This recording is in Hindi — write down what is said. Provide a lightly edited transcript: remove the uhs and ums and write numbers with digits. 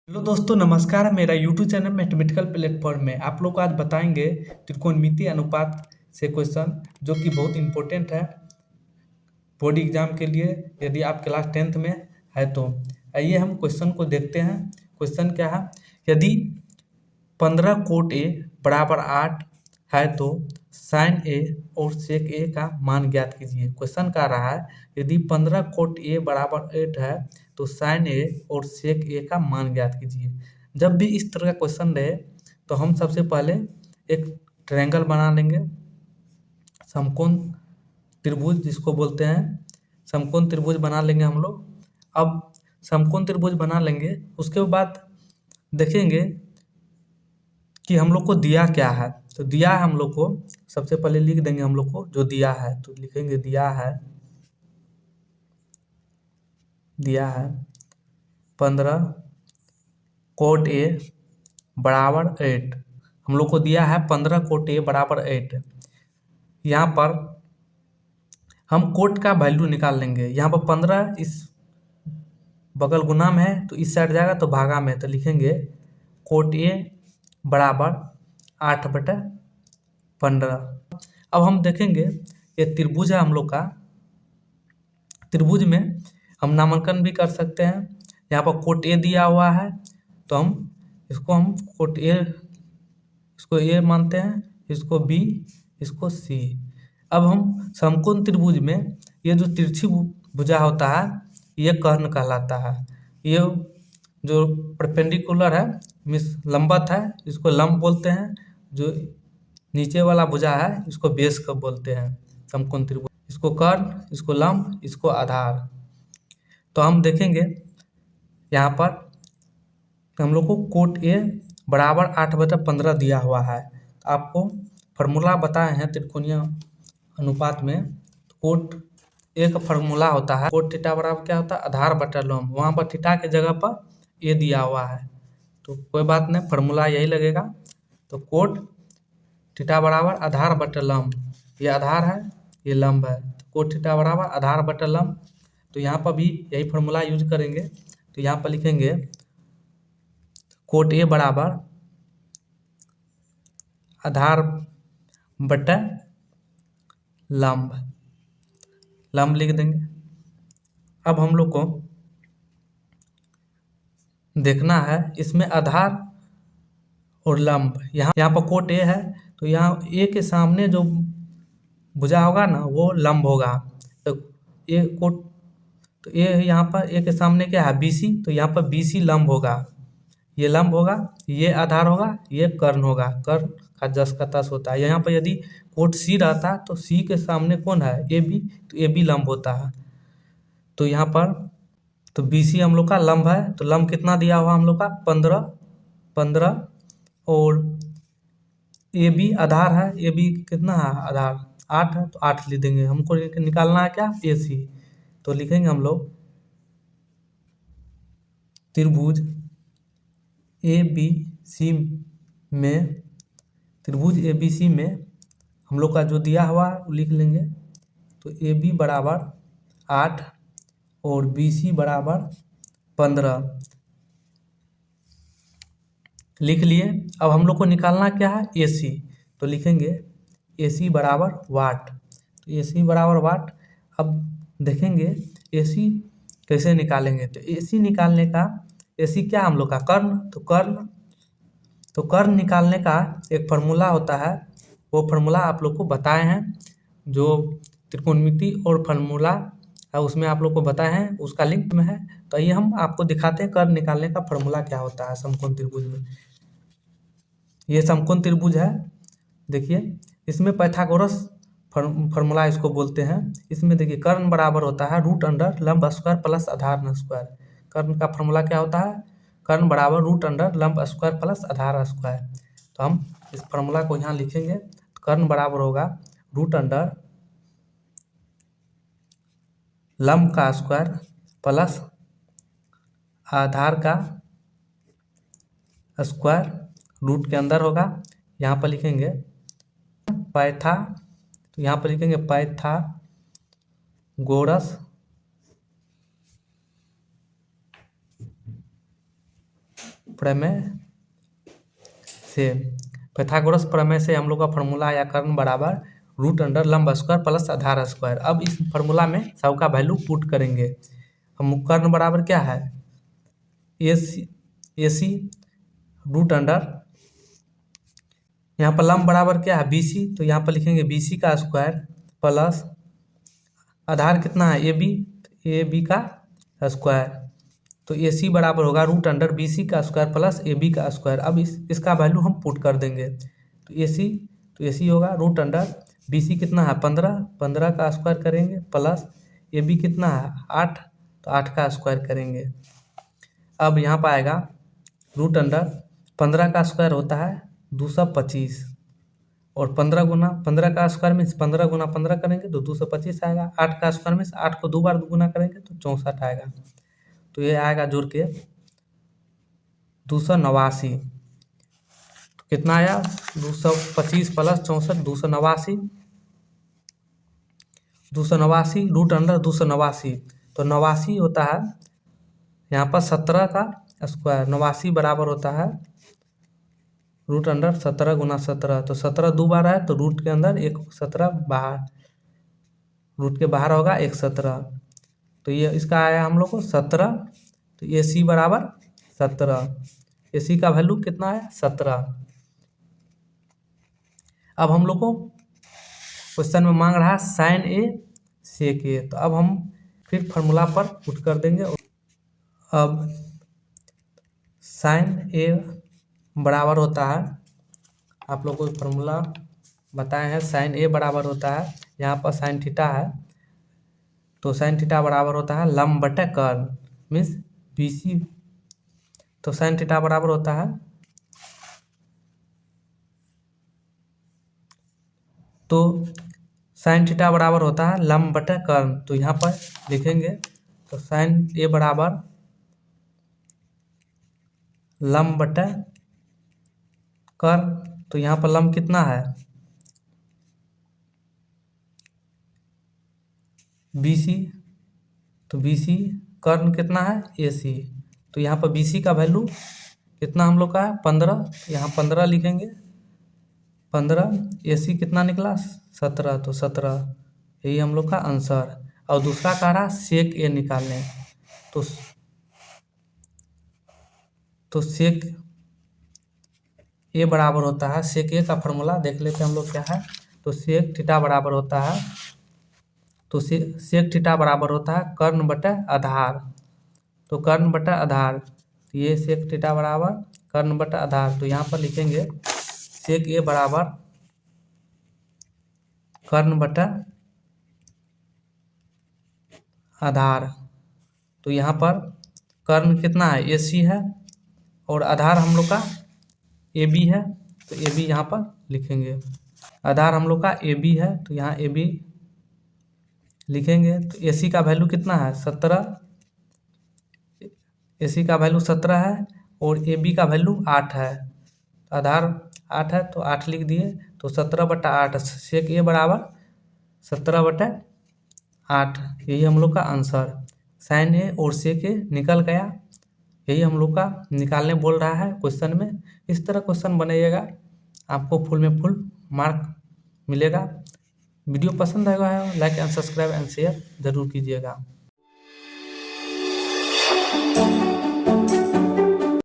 हेलो दोस्तों, नमस्कार। मेरा यूट्यूब चैनल मैथमेटिकल प्लेटफॉर्म में आप लोग को आज बताएंगे त्रिकोणमितीय अनुपात से क्वेश्चन जो कि बहुत इंपॉर्टेंट है बोर्ड एग्जाम के लिए, यदि आप क्लास 10th में है तो। आइए हम क्वेश्चन को देखते हैं। क्वेश्चन क्या है? यदि 15 कोट ए बराबर 8 है तो साइन ए और सेक ए का मान ज्ञात कीजिए। क्वेश्चन कह रहा है यदि 15 कोट ए बराबर 8 है तो साइन ए और सेक ए का मान ज्ञात कीजिए। जब भी इस तरह का क्वेश्चन रहे तो हम सबसे पहले एक ट्रायंगल बना लेंगे, समकोण त्रिभुज जिसको बोलते हैं, समकोण त्रिभुज बना लेंगे हम लोग। अब समकोण त्रिभुज बना लेंगे, उसके बाद देखेंगे कि हम लोग को दिया क्या है। तो दिया है हम लोग को, सबसे पहले लिख देंगे हम लोग को जो दिया है, तो लिखेंगे दिया है 15 कोट ए बराबर 8। हम लोग को दिया है 15 कोट ए बराबर 8। यहाँ पर हम कोट का वैल्यू निकाल लेंगे। यहाँ पर 15 इस बगल गुना में है तो इस साइड जाएगा तो भागा में, तो लिखेंगे कोट ए बराबर 8/15। अब हम देखेंगे ये त्रिभुज है हम लोग का। त्रिभुज में हम नामांकन भी कर सकते हैं। यहाँ पर कोट ए दिया हुआ है तो हम कोट ए, इसको ए मानते हैं, इसको बी, इसको सी। अब हम समकोण त्रिभुज में ये जो तिरछी भुजा होता है ये कर्ण कहलाता है। ये जो परपेंडिकुलर है मीन्स लंबवत है, इसको लंब बोलते हैं। जो नीचे वाला भुजा है इसको बेस कब बोलते हैं समकोण त्रिभुज। इसको कर्ण, इसको लंब, इसको आधार। तो हम देखेंगे यहाँ पर हम लोग को कोट ए बराबर 8/15 दिया हुआ है। आपको फार्मूला बताए हैं त्रिकोणीय अनुपात में। कोट ए का फार्मूला होता है कोट थीटा बराबर क्या होता है, आधार बटा लंब। वहाँ पर थीटा के जगह पर ए दिया हुआ है तो कोई बात नहीं, फार्मूला यही लगेगा। तो कोट थीटा बराबर आधार बटा लंब, ये आधार है, ये लंब है, तो कोट थीटा बराबर आधार बटा लंब। तो यहाँ पर भी यही फार्मूला यूज करेंगे। तो यहाँ पर लिखेंगे कोट ए बराबर आधार बटा लंब, लंब लिख देंगे। अब हम लोग को देखना है इसमें आधार और लंब। यहाँ पर कोट ए है तो यहाँ ए के सामने जो भुजा होगा ना वो लंब होगा। तो ए कोट, तो ए यहाँ पर ए के सामने क्या है बीसी, तो यहाँ पर बीसी लंब होगा, ये लंब होगा, ये आधार होगा, ये कर्ण होगा। कर्ण का 10 का 10 होता है। यहाँ पर यदि कोट सी रहता तो सी के सामने कौन है ए बी, तो ए बी लंब होता है। तो यहाँ पर तो बी सी हम लोग का लंब है, तो लंब कितना दिया हुआ हम लोग का 15 और ए बी आधार है, ए बी कितना है आधार 8 है, तो 8 लिख देंगे। हमको निकालना है क्या ए सी, तो लिखेंगे हम लोग त्रिभुज ए बी सी में, त्रिभुज ए बी सी में हम लोग का जो दिया हुआ है वो लिख लेंगे। तो ए बी बराबर 8 और बी सी बराबर 15 लिख लिए। अब हम लोग को निकालना क्या है ए सी, तो लिखेंगे ए सी बराबर वाट। तो ए सी बराबर वाट। अब देखेंगे ए सी कैसे निकालेंगे। तो ए सी निकालने का, ए सी क्या हम लोग का कर्ण, तो कर्ण निकालने का एक फार्मूला होता है, वो फार्मूला आप लोग को बताए हैं। जो त्रिकोणमिति और फार्मूला है उसमें आप लोग को बताए हैं, उसका लिंक में है। तो ये हम आपको दिखाते हैं कर्ण निकालने का फार्मूला क्या होता है समकोण त्रिभुज में। ये समकोण त्रिभुज है, देखिए इसमें पाइथागोरस फार्मूला इसको बोलते हैं। इसमें देखिए कर्ण बराबर होता है रूट अंडर लंब स्क्वायर प्लस आधार स्क्वायर। कर्ण का फार्मूला क्या होता है, कर्ण बराबर रूट अंडर लंब स्क्वायर प्लस आधार स्क्वायर। तो हम इस फार्मूला को यहाँ लिखेंगे। कर्ण बराबर होगा रूट अंडर लंब का स्क्वायर प्लस आधार का स्क्वायर, रूट के अंदर होगा। यहाँ पर लिखेंगे पाइथा, तो यहाँ पर लिखेंगे पाइथागोरस प्रमेय से पाइथागोरस प्रमेय से हम लोग का फॉर्मूला आया कर्ण बराबर रूट अंडर लंब स्क्वायर प्लस आधार स्क्वायर। अब इस फॉर्मूला में सबका वैल्यू पुट करेंगे। हम कर्ण बराबर क्या है, ए सी रूट अंडर, यहाँ पर लंब बराबर क्या है बी सी, तो यहाँ पर लिखेंगे बी सी का स्क्वायर प्लस आधार कितना है ए बी का स्क्वायर, तो ए सी बराबर होगा रूट अंडर बी सी का स्क्वायर प्लस ए बी का स्क्वायर। अब इसका वैल्यू हम पुट कर देंगे, तो ए सी होगा रूट अंडर बी सी कितना है 15 का स्क्वायर करेंगे प्लस ए बी कितना है 8, तो 8 का स्क्वायर करेंगे। अब यहाँ पर आएगा रूट अंडर 15 का स्क्वायर होता है 225 और 15 गुना 15 का स्क्वायर में 15 गुना 15 करेंगे तो 225 आएगा। 8 का स्क्वायर में 8 को 2 बार गुना करेंगे तो 64 आएगा। तो ये आएगा जोड़ के 289, तो कितना आया 225 प्लस 64 289 रूट अंडर 289, तो 89 होता है यहाँ पर 17 का स्क्वायर, 89 बराबर होता है रूट अंडर 17 गुना 17, तो 17 2 बार है तो रूट के अंदर एक 17 बाहर, रूट के बाहर होगा एक 17, तो ये इसका आया हम लोग को 17, तो ए सी बराबर 17, ए सी का वैल्यू कितना है 17। अब हम लोग को क्वेश्चन में मांग रहा है साइन ए सेक ए, तो अब हम फिर फार्मूला पर पुट कर देंगे। अब साइन ए बराबर होता है, आप लोग को फार्मूला बताए हैं, साइन ए बराबर होता है, यहाँ पर साइन थीटा है तो साइन थीटा बराबर होता है लंब बटे कर्ण मीन्स बी सी, तो साइन थीटा बराबर होता है, तो साइन थीटा बराबर होता है लंब बटे कर्ण, तो यहाँ पर लिखेंगे तो साइन ए बराबर लंब बटे कर्ण, तो यहाँ पर लंब कितना है बी सी, तो बी सी कर्ण कितना है ए सी, तो यहाँ पर बी सी का वैल्यू कितना हम लोग का है 15, यहाँ 15 लिखेंगे 15, ए सी कितना निकला 17, तो 17 यही हम लोग का आंसर। और दूसरा कह रहा सेक ए निकालने, तो सेक ए बराबर होता है, सेक ए का फॉर्मूला देख लेते हैं हम लोग क्या है, तो सेक थीटा बराबर होता है, तो सेक थीटा बराबर होता है कर्ण बटे आधार, तो कर्ण बटे आधार, तो ये सेक थीटा बराबर कर्ण बटे आधार, तो यहाँ पर लिखेंगे सेक ए बराबर कर्ण बटे आधार, तो यहाँ पर कर्ण कितना है ए सी है और आधार हम लोग का ए बी है, तो ए बी यहाँ पर लिखेंगे, आधार हम लोग का ए बी है तो यहाँ ए बी लिखेंगे। तो ए सी का वैल्यू कितना है 17, ए सी का वैल्यू 17 है और ए बी का वैल्यू 8 है, आधार 8 है तो 8 लिख दिए, तो 17/8 सेक ए बराबर 17/8, यही हम लोग का आंसर। साइन ए और सेक ए निकल गया, यही हम लोग का निकालने बोल रहा है क्वेश्चन में। इस तरह क्वेश्चन बनाइएगा, आपको फुल में फुल मार्क मिलेगा। वीडियो पसंद आएगा like and subscribe and share जरूर कीजिएगा।